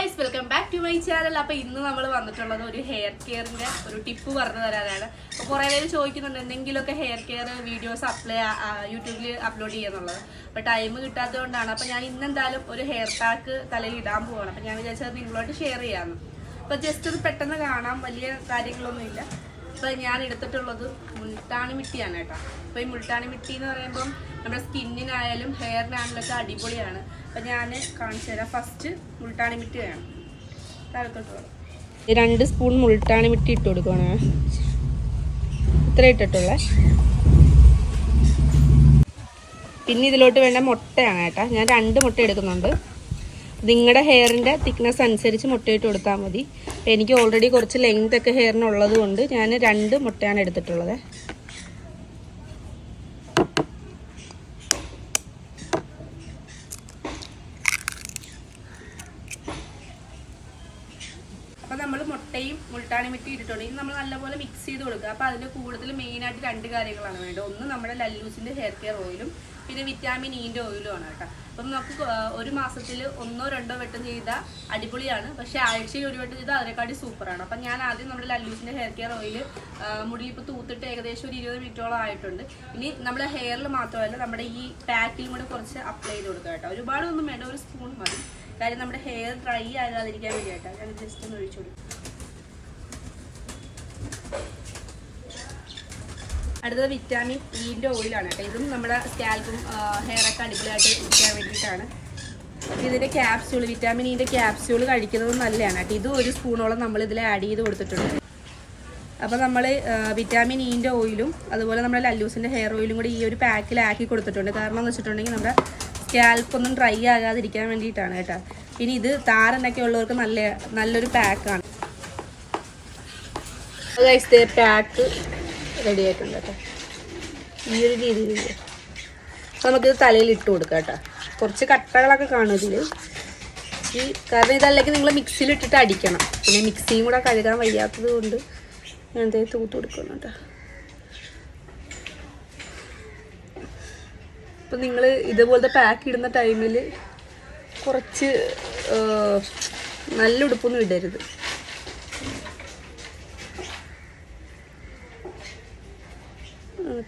Guys, welcome back to my channel. അപ്പോൾ ഇന്ന് നമ്മൾ വന്നിട്ടുള്ളത് ഒരു ഹെയർ കെയറിൻ്റെ ഒരു ടിപ്പ് പറഞ്ഞു തരാനാണ്. അപ്പോൾ കുറേ പേര് ചോദിക്കുന്നുണ്ട് എന്തെങ്കിലുമൊക്കെ ഹെയർ കെയർ വീഡിയോസ് യൂട്യൂബിൽ അപ്ലോഡ് ചെയ്യുന്നുള്ളത്. അപ്പോൾ ടൈം കിട്ടാത്തതുകൊണ്ടാണ്. അപ്പോൾ ഞാൻ ഇന്നെന്തായാലും ഒരു ഹെയർ പാക്ക് തലയിൽ ഇടാൻ പോവാണ്. അപ്പോൾ ഞാൻ വിചാരിച്ചത് നിങ്ങളോട് ഷെയർ ചെയ്യാമെന്ന്. അപ്പോൾ ജസ്റ്റ് അത് പെട്ടെന്ന് കാണാം, വലിയ കാര്യങ്ങളൊന്നുമില്ല. അപ്പോൾ ഞാൻ എടുത്തിട്ടുള്ളത് മുൾട്ടാണി മിട്ടിയാണ് കേട്ടോ. അപ്പോൾ ഈ മുൾട്ടാണി മിട്ടി എന്ന് പറയുമ്പം നമ്മുടെ സ്കിന്നിനായാലും ഹെയറിനായാലൊക്കെ അടിപൊളിയാണ്. അപ്പം ഞാൻ കാണിച്ചു തരാം. ഫസ്റ്റ് മുൾട്ടാണി മിട്ടി വേണം. താഴത്തോട്ട് വേണം 2 സ്പൂൺ മുൾട്ടാണി മിട്ടി ഇട്ട് കൊടുക്കണം. ഇത്ര ഇട്ടിട്ടുള്ളേ. പിന്നെ ഇതിലോട്ട് വേണ്ട മുട്ടയാണ് കേട്ടോ. ഞാൻ 2 മുട്ട എടുക്കുന്നുണ്ട്. നിങ്ങളുടെ ഹെയറിൻ്റെ തിക്നെസ് അനുസരിച്ച് മുട്ടയിട്ട് കൊടുത്താൽ മതി. എനിക്ക് ഓൾറെഡി കുറച്ച് ലെങ്ത് ഒക്കെ ഹെയറിനുള്ളത് കൊണ്ട് ഞാൻ 2 മുട്ടയാണ് എടുത്തിട്ടുള്ളത്. അപ്പോൾ നമ്മൾ മുട്ടയും മുൾട്ടാണി മിട്ടി ഇട്ടിട്ടുണ്ട്. ഇത് നമ്മൾ നല്ലപോലെ മിക്സ് ചെയ്ത് കൊടുക്കുക. അപ്പോൾ അതിൻ്റെ കൂടുതൽ മെയിനായിട്ട് 2 കാര്യങ്ങളാണ് വേണ്ടത്. ഒന്ന് നമ്മുടെ ലല്ലൂസിൻ്റെ ഹെയർ കെയർ ഓയിലും പിന്നെ വിറ്റാമിൻ ഇൻ്റെ ഓയിലും ആണ് കേട്ടോ. അപ്പം നമുക്ക് ഒരു മാസത്തിൽ 1 or 2 വട്ടം ചെയ്താൽ അടിപൊളിയാണ്. പക്ഷേ ആഴ്ചയിൽ 1 വട്ടം ചെയ്താൽ അതിനെക്കാട്ടി സൂപ്പറാണ്. അപ്പം ഞാൻ ആദ്യം നമ്മുടെ ലല്ലൂസിൻ്റെ ഹെയർ കെയർ ഓയിൽ മുടിയിപ്പോൾ തൂത്തിട്ട് ഏകദേശം ഒരു 20 മിനിറ്റോളം ആയിട്ടുണ്ട്. ഇനി നമ്മുടെ ഹെയറിൽ മാത്രമല്ല നമ്മുടെ ഈ പാക്കിലും കൂടെ കുറച്ച് അപ്ലൈ ചെയ്ത് കൊടുക്കുക കേട്ടോ. ഒരുപാടൊന്നും വേണ്ട, 1 സ്പൂൺ മതി. കാര്യം നമ്മുടെ ഹെയർ ഡ്രൈ ആകാതിരിക്കാൻ വേണ്ടിയിട്ടാണ്. ഞാൻ ജസ്റ്റ് ഒന്ന് ഒഴിച്ചു കൊടുക്കും. അടുത്തത് വിറ്റാമിൻ ഇൻ്റെ ഓയിലാണ് കേട്ടോ. ഇതും നമ്മുടെ സ്കാൽപ്പും ഹെയറൊക്കെ അടിപൊളിയായിട്ട് ഇരിക്കാൻ വേണ്ടിയിട്ടാണ്. ഇതിൻ്റെ ക്യാപ്സ്യൂൾ, വിറ്റാമിൻ ഇൻ്റെ ക്യാപ്സ്യൂൾ കഴിക്കുന്നത് നല്ലതാണ് കേട്ടോ. ഇതും 1 സ്പൂണോളം നമ്മളിതിൽ ആഡ് ചെയ്ത് കൊടുത്തിട്ടുണ്ട്. അപ്പോൾ നമ്മൾ വിറ്റാമിൻ ഇൻ്റെ ഓയിലും അതുപോലെ നമ്മുടെ ലല്ലൂസിൻ്റെ ഹെയർ ഓയിലും കൂടി ഈ ഒരു പാക്കിലാക്കി കൊടുത്തിട്ടുണ്ട്. കാരണം എന്ന് വെച്ചിട്ടുണ്ടെങ്കിൽ നമ്മുടെ സ്കാൽപ്പൊന്നും ഡ്രൈ ആകാതിരിക്കാൻ വേണ്ടിയിട്ടാണ് കേട്ടോ. പിന്നെ ഇത് താരനൊക്കെ ഉള്ളവർക്ക് നല്ലൊരു പാക്കാണ്. പാക്ക് റെഡി ആയിട്ടുണ്ട് കേട്ടോ. ഈ ഒരു രീതിയിൽ നമുക്കിത് തലയിൽ ഇട്ട് കൊടുക്കാം കേട്ടോ. കുറച്ച് കട്ടകളൊക്കെ കാണും ഇതിൽ. കാരണം ഇതല്ലെങ്കിൽ നിങ്ങൾ മിക്സിയിൽ ഇട്ടിട്ട് അടിക്കണം. പിന്നെ മിക്സിയും കൂടെ കഴുകാൻ വയ്യാത്തത് കൊണ്ട് ഞാൻ എന്തേ തൂത്ത് കൊടുക്കണം കേട്ടോ. അപ്പം നിങ്ങൾ ഇതുപോലത്തെ പാക്ക് ഇടുന്ന ടൈമിൽ കുറച്ച് നല്ല ഉടുപ്പൊന്നും ഇടരുത്.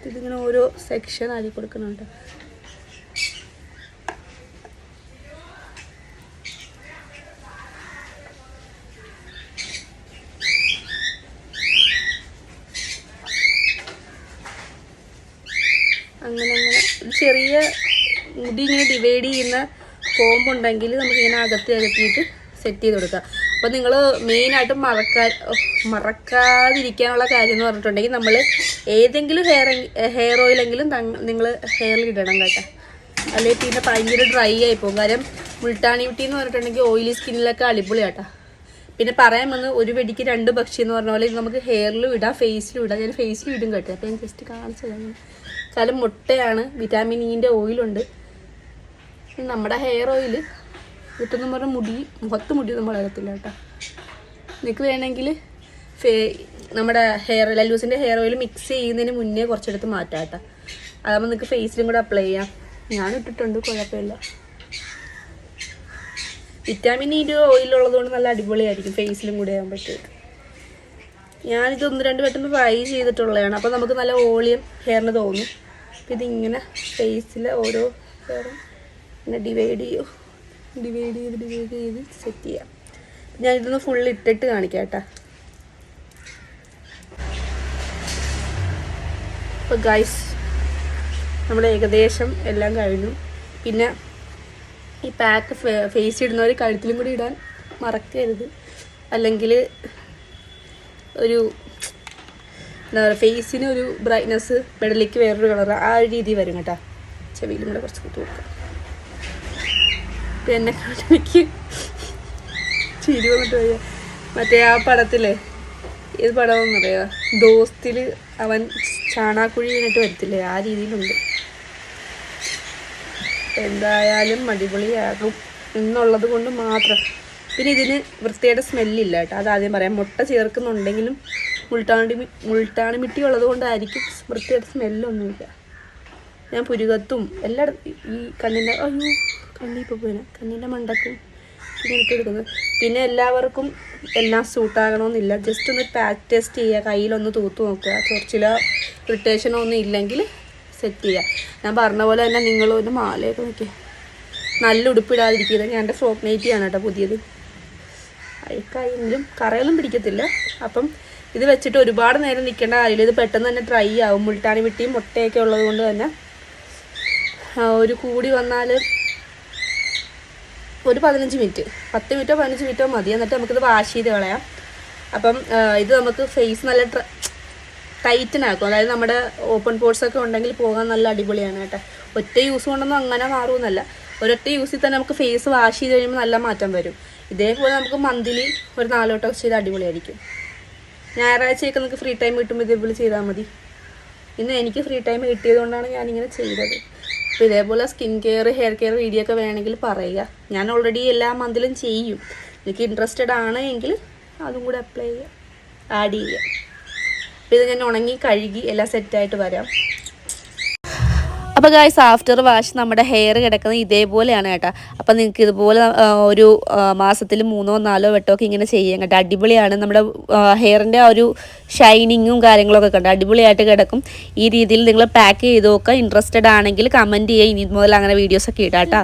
ഇതിങ്ങനെ ഓരോ സെക്ഷൻ ആക്കി കൊടുക്കുന്നുണ്ട്. അങ്ങനെ ചെറിയ മുടി ഇങ്ങനെ ഡിവൈഡ് ചെയ്യുന്ന കോമ്പുണ്ടെങ്കിൽ നമുക്കിങ്ങനെ അകത്തിയിട്ട് സെറ്റ് ചെയ്ത് കൊടുക്കാം. അപ്പോൾ നിങ്ങൾ മെയിനായിട്ടും മറക്കാതിരിക്കാനുള്ള കാര്യം എന്ന് പറഞ്ഞിട്ടുണ്ടെങ്കിൽ നമ്മൾ ഏതെങ്കിലും ഹെയർ ഓയിലെങ്കിലും നിങ്ങൾ ഹെയറിൽ ഇടണം കേട്ടോ. അല്ലെങ്കിൽ പിന്നെ ഭയങ്കര ഡ്രൈ ആയി പോകും. കാര്യം മുൾട്ടാണി മിട്ടി എന്ന് പറഞ്ഞിട്ടുണ്ടെങ്കിൽ ഓയിലി സ്കിന്നിലൊക്കെ അടിപൊളി കേട്ടോ. പിന്നെ പറയാൻ വന്ന് 1 വെടിക്ക് 2 പക്ഷി എന്ന് പറഞ്ഞ പോലെ ഇത് നമുക്ക് ഹെയറിലും ഇടാം, ഫേസിലും ഇടാം. ഞാൻ ഫേസിലും ഇടും കേട്ടോ. അപ്പോൾ ഞാൻ ജസ്റ്റ് കാണിച്ചതാണ്. കാരണം മുട്ടയാണ്, വിറ്റാമിൻ ഇൻ്റെ ഓയിലുണ്ട്. നമ്മുടെ ഹെയർ ഓയിൽ കിട്ടുന്ന പറഞ്ഞ മുഖത്ത് മുടിയൊന്നും വളരത്തില്ല കേട്ടോ. നിങ്ങൾക്ക് വേണമെങ്കിൽ നമ്മുടെ ലല്ലൂസിൻ്റെ ഹെയർ ഓയിൽ മിക്സ് ചെയ്യുന്നതിന് മുന്നേ കുറച്ചെടുത്ത് മാറ്റാം കേട്ടോ. അതാകുമ്പോൾ നിങ്ങൾക്ക് ഫേസിലും കൂടെ അപ്ലൈ ചെയ്യാം. ഞാൻ ഇട്ടിട്ടുണ്ട്, കുഴപ്പമില്ല. വിറ്റാമിൻ ഇൻ്റെ ഓയിലുള്ളതുകൊണ്ട് നല്ല അടിപൊളിയായിരിക്കും, ഫേസിലും കൂടെ ആകാൻ പറ്റും. ഞാനിത് 1-2 വട്ടം ഫ്രൈ ചെയ്തിട്ടുള്ളതാണ്. അപ്പോൾ നമുക്ക് നല്ല ഓളിയം ഹെയറിന് തോന്നും. അപ്പോൾ ഇതിങ്ങനെ ഫേസിൽ ഓരോ ഹെയറും ഇങ്ങനെ ഡിവൈഡ് ചെയ്ത് സെറ്റ് ചെയ്യാം. ഞാനിതൊന്ന് ഫുള്ള് ഇട്ടിട്ട് കാണിക്കാം കേട്ടോ. അപ്പോൾ ഗൈസ്, നമ്മൾ ഏകദേശം എല്ലാം കഴിഞ്ഞു. പിന്നെ ഈ പാക്ക് ഫേസ് ഇടുന്നവർ കഴുത്തിലും കൂടി ഇടാൻ മറക്കരുത്. അല്ലെങ്കിൽ ഒരു എന്താ പറയുക, ഫേസിന് ഒരു ബ്രൈറ്റ്നെസ്, മെഡലിക്ക് വേറൊരു കളർ, ആ ഒരു രീതി വരും കേട്ടോ. ചെവിയിലും കൂടെ കുറച്ച് കുത്തി കൊടുക്കാം. പിന്നെ എനിക്ക് ചിരി വന്നിട്ട് വയ്യ. മറ്റേ ആ പടത്തില്ലേ, ഏത് പടമെന്ന് പറയുക, ദോസ്തിൽ അവൻ ചാണാക്കുഴി വീണിട്ട് വരത്തില്ലേ, ആ രീതിയിലുണ്ട്. എന്തായാലും അടിപൊളിയാകും എന്നുള്ളത് കൊണ്ട് മാത്രം. പിന്നെ ഇതിന് വൃത്തിയുടെ സ്മെല്ലില്ല കേട്ടോ, അതാദ്യം പറയാം. മുട്ട ചേർക്കുന്നുണ്ടെങ്കിലും മുൾട്ടാണി മിട്ടി ഉള്ളത് കൊണ്ടായിരിക്കും വൃത്തിയുടെ സ്മെല്ലൊന്നുമില്ല. ഞാൻ പുരുകത്തും എല്ലായിടത്തും ഈ കണ്ണിൻ്റെ കണ്ണിപ്പോൾ പോയിന് കണ്ണിൻ്റെ മണ്ടക്കും ഇങ്ങനത്തെ എടുക്കുന്നത്. പിന്നെ എല്ലാവർക്കും എല്ലാം സൂട്ടാകണമെന്നില്ല. ജസ്റ്റ് ഒന്ന് പാച്ച് ടെസ്റ്റ് ചെയ്യുക, കയ്യിലൊന്ന് തൂത്ത് നോക്കുക. ചൊറിച്ചിലോ ഇറിറ്റേഷനോ ഒന്നും ഇല്ലെങ്കിൽ സെറ്റ് ചെയ്യുക. ഞാൻ പറഞ്ഞ പോലെ തന്നെ നിങ്ങളൊന്ന് മാലയൊക്കെ നോക്കിയാൽ നല്ല ഉടുപ്പിടാതിരിക്കുന്നത്. ഞാൻ എൻ്റെ ഫ്രോക്ക് നൈറ്റിയാണ് കേട്ടോ പുതിയത്. അഴുക്കായെങ്കിലും കറയൊന്നും പിടിക്കത്തില്ല. അപ്പം ഇത് വെച്ചിട്ട് ഒരുപാട് നേരം നിൽക്കേണ്ട കാര്യമില്ല. ഇത് പെട്ടെന്ന് തന്നെ ഡ്രൈ ആവും. മുൾട്ടാണി മിട്ടിയും മുട്ടയൊക്കെ ഉള്ളത് കൊണ്ട് തന്നെ ഒരു കൂടി വന്നാൽ ഒരു 15 മിനിറ്റ്, 10 മിനിറ്റോ 15 മിനിറ്റോ മതി. എന്നിട്ട് നമുക്കിത് വാഷ് ചെയ്ത് കളയാം. അപ്പം ഇത് നമുക്ക് ഫേസ് നല്ല ടൈറ്റനാക്കും. അതായത് നമ്മുടെ ഓപ്പൺ പോർട്സൊക്കെ ഉണ്ടെങ്കിൽ പോകാൻ നല്ല അടിപൊളിയാണ് കേട്ടോ. ഒറ്റ യൂസ് കൊണ്ടൊന്നും അങ്ങനെ മാറുമെന്നല്ല, ഒരൊറ്റ യൂസിൽ തന്നെ നമുക്ക് ഫേസ് വാഷ് ചെയ്ത് കഴിയുമ്പോൾ നല്ല മാറ്റം വരും. ഇതേപോലെ നമുക്ക് മന്ത്ലി ഒരു 4 വട്ടം ചെയ്ത് അടിപൊളിയായിരിക്കും. ഞായറാഴ്ചയൊക്കെ നമുക്ക് ഫ്രീ ടൈം കിട്ടുമ്പോൾ ഇതേപോലെ ചെയ്താൽ മതി. ഇന്ന് എനിക്ക് ഫ്രീ ടൈം കിട്ടിയത് കൊണ്ടാണ് ഞാനിങ്ങനെ ചെയ്തത്. അപ്പോൾ ഇതേപോലെ skin care, hair care video ഒക്കെ വേണമെങ്കിൽ പറയുക. ഞാൻ ഓൾറെഡി എല്ലാ മന്തിലും ചെയ്യും. എനിക്ക് ഇൻട്രസ്റ്റഡ് ആണ് എങ്കിൽ അതും കൂടെ അപ്ലൈ ചെയ്യുക, ആഡ് ചെയ്യുക. അപ്പോൾ ഇത് ഞാൻ ഉണങ്ങി കഴുകി എല്ലാം സെറ്റായിട്ട് വരാം. അപ്പോൾ ഗായ്സ്, ആഫ്റ്റർ വാഷ് നമ്മുടെ ഹെയർ കിടക്കുന്നത് ഇതേപോലെയാണ് കേട്ടോ. അപ്പോൾ നിങ്ങൾക്ക് ഇതുപോലെ ഒരു മാസത്തിൽ 3-4 വട്ടമൊക്കെ ഇങ്ങനെ ചെയ്യാം കേട്ടോ. അടിപൊളിയാണ്. നമ്മുടെ ഹെയറിൻ്റെ ആ ഒരു ഷൈനിങ്ങും കാര്യങ്ങളൊക്കെ കണ്ടോ അടിപൊളിയായിട്ട് കിടക്കും. ഈ രീതിയിൽ നിങ്ങൾ പാക്ക് ചെയ്ത് നോക്കുക. ഇൻട്രസ്റ്റഡ് ആണെങ്കിൽ കമൻറ്റ് ചെയ്യുക. ഇനി മുതൽ അങ്ങനെ വീഡിയോസൊക്കെ ഇടാം കേട്ടോ.